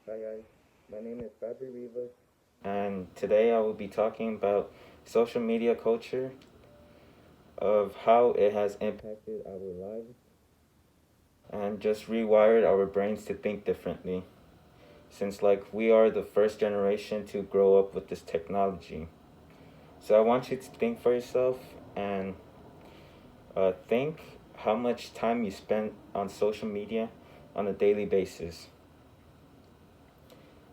Hi guys, my name is Fabri Rivas, and today I will be talking about social media culture, of how it has impacted our lives and just rewired our brains to think differently. Since like we are the first generation to grow up with this technology, so I want you to think for yourself and think how much time you spend on social media on a daily basis.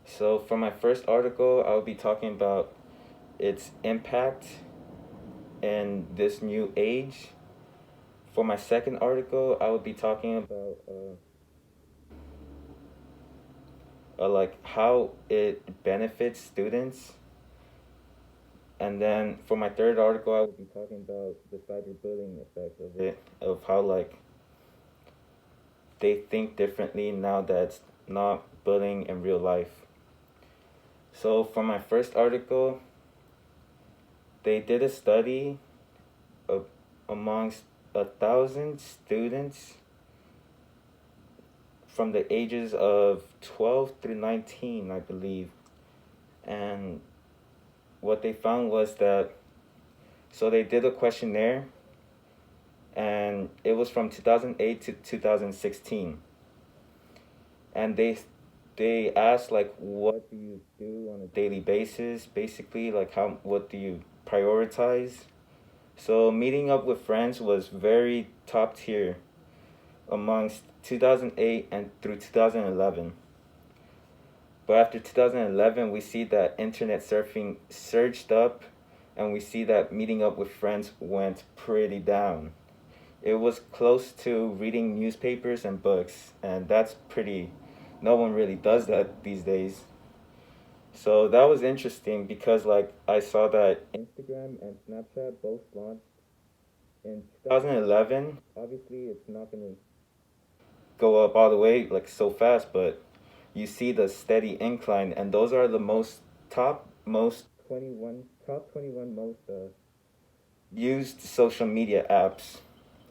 So for my first article, I'll be talking about its impact in this new age. For my second article, I will be talking about like how it benefits students. And then for my third article, I will be talking about the cyberbullying effect of it, of how like they think differently now that's not bullying in real life. So for my first article, they did a study of amongst 1,000 students from the ages of 12 through 19, I believe. And what they found was that, so they did a questionnaire, and it was from 2008 to 2016. And they asked like, what do you do on a daily basis, basically, like how, what do you prioritize? So meeting up with friends was very top tier amongst 2008 and through 2011. But after 2011, we see that internet surfing surged up, and we see that meeting up with friends went pretty down. It was close to reading newspapers and books, and that's pretty, no one really does that these days. So that was interesting because like I saw that Instagram and Snapchat both launched in 2011. Obviously, it's not going to go up all the way like so fast, but you see the steady incline, and those are the most 21 most used social media apps.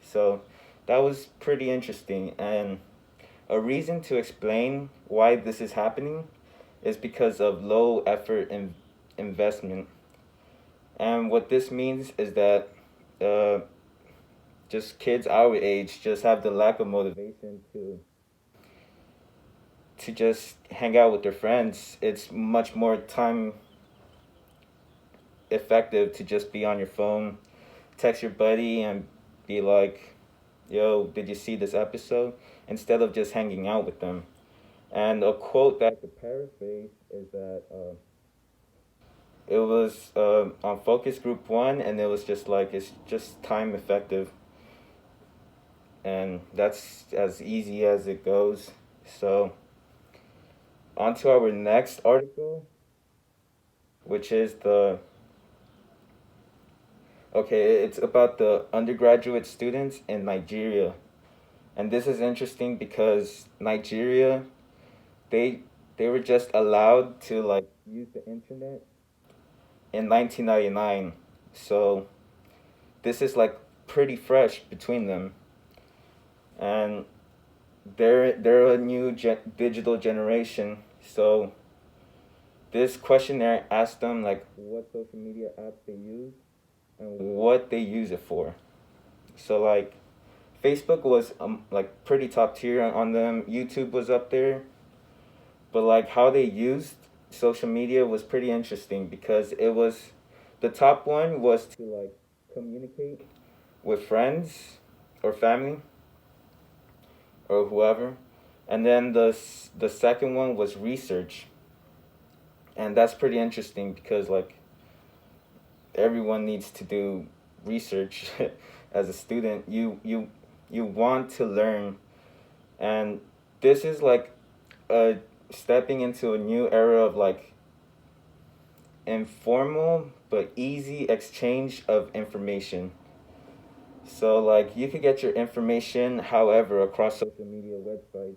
So that was pretty interesting, and a reason to explain why this is happening is because of low effort investment. And what this means is that uh, just kids our age just have the lack of motivation to just hang out with their friends. It's much more time effective to just be on your phone, text your buddy, and be like, yo, did you see this episode? Instead of just hanging out with them. And a quote that I could paraphrase is that it was on focus group one, and it was just like, it's just time effective. And that's as easy as it goes. So, on to our next article, which is it's about the undergraduate students in Nigeria. And this is interesting because Nigeria, they they were just allowed to like use the internet in 1999. So this is like pretty fresh between them, and they're a new digital generation. So this questionnaire asked them like what social media apps they use and what they use it for. So like Facebook was like pretty top tier on them. YouTube was up there, but like how they used social media was pretty interesting because it was, the top one was to like communicate with friends or family or whoever, and then the second one was research, and that's pretty interesting because like everyone needs to do research as a student. You want to learn, and this is like uh stepping into a new era of like informal but easy exchange of information. So like you could get your information however across social media websites.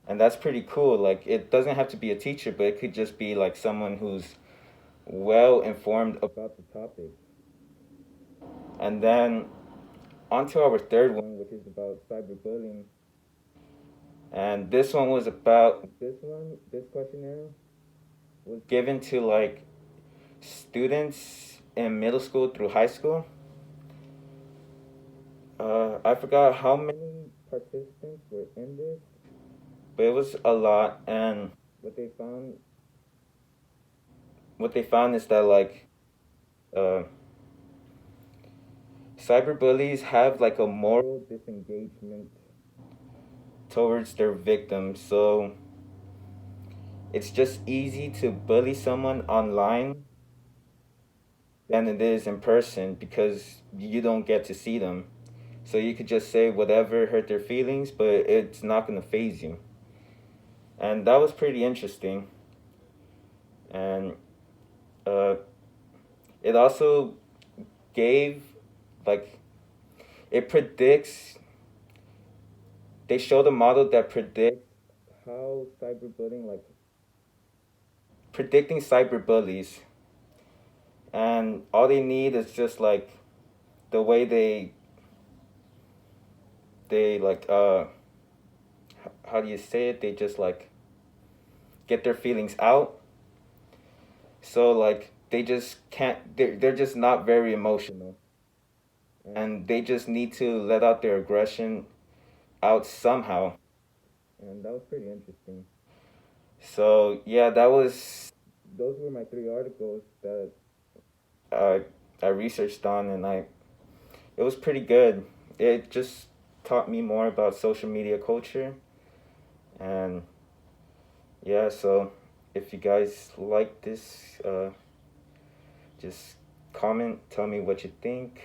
And that's pretty cool. Like it doesn't have to be a teacher, but it could just be like someone who's well informed about the topic. And then on to our third one, which is about cyberbullying. And this one was about this questionnaire was given to like students in middle school through high school. I forgot how many participants were in this, but it was a lot. And what they found, what they found is that like uh, cyberbullies have like a moral disengagement towards their victims. So it's just easy to bully someone online than it is in person because you don't get to see them. So you could just say whatever hurt their feelings, but it's not going to phase you. And that was pretty interesting. And uh, it also gave, like, it predicts, they showed a model that predicts how cyberbullying, like, predicting cyberbullies. And all they need is just, like, the way they like, how do you say it? They just, like, get their feelings out. So, like, they just can't, they're just not very emotional. And they just need to let out their aggression out somehow. And that was pretty interesting. So yeah, that was those were my three articles that I I researched on, and I it was pretty good. It just taught me more about social media culture, and yeah. So if you guys like this, just comment, tell me what you think.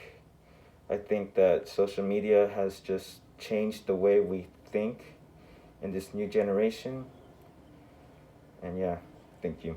I think that social media has just changed the way we think in this new generation. And yeah, thank you.